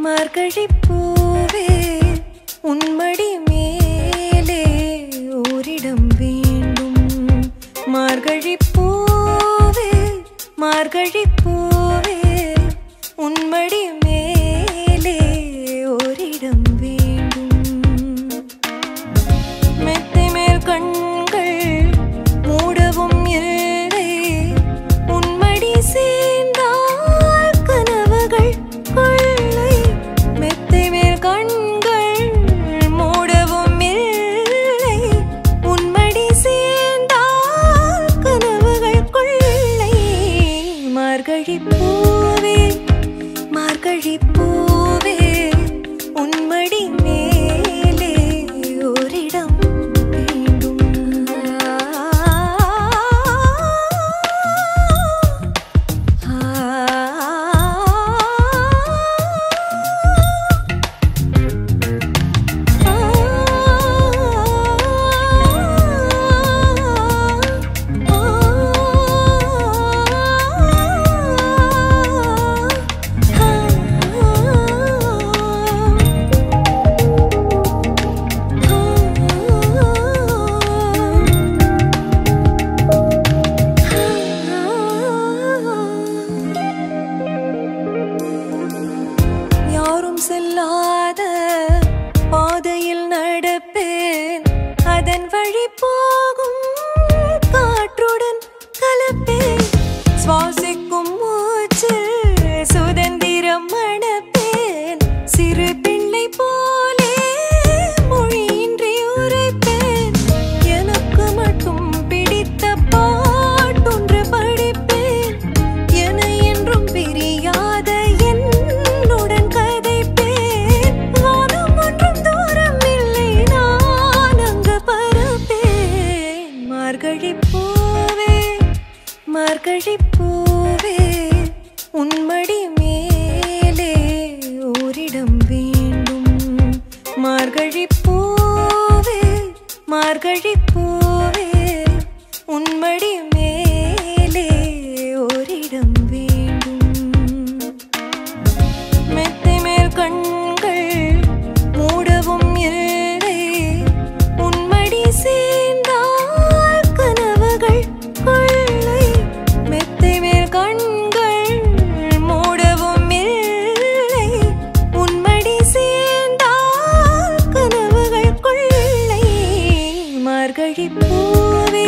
மார்கழி பூவே உன்மடி மேலே ஓரிடம் வேண்டும். மார்கழி பூவே உன்மடி மேலே ஓரிடம் வேண்டும். மெத்தை மேல் கண்கள் மூடவும் இல்லை, உன்மடி சேர்ந்தால் கனவுகள் கொள்ளை. மெத்தை மேல் கண்கள் மூடவும் இல்லை, உன்மடி சேர்ந்தால் கனவுகள் கொள்ளை. மார்கழி பூவே உன்மடி மேலே ஓரிடம் வேண்டும். செல்லாத பாதையில் நடப்பேன், அதன் வழி போகும் காற்றுடன் கலப்பேன். சுவாசிக்கும் மூச்சில் சுதந்திரம் மணப்பேன், சிறு பிள்ளை போலே மொழியின்றி உரைப்பேன். எனக்கு மட்டும் பிடித்த பாட்டொன்று படிப்பேன், என என்றும் பிரியாத என்னுடன் கதைப்பேன். வானம் ஒன்றும் தூரம் இல்லை, நான் அங்கு பரப்பேன். மார்கழி பூவே உன்மடி மேலே ஓரிடம் வேண்டும். மார்கழி பூவே உன்மடி மேலே ஓரிடம் வேண்டும். மெத்தை மேல் கண்கள் மூடவும் இல்லை, உன்மடி சேர்ந்தால் கனவுகள் கொள்ளை. மெத்தை மேல் கண்கள் மூடவும் இல்லை, உன்மடி சேர்ந்தால் கனவுகள் கொள்ளை. மார்கழி பூவே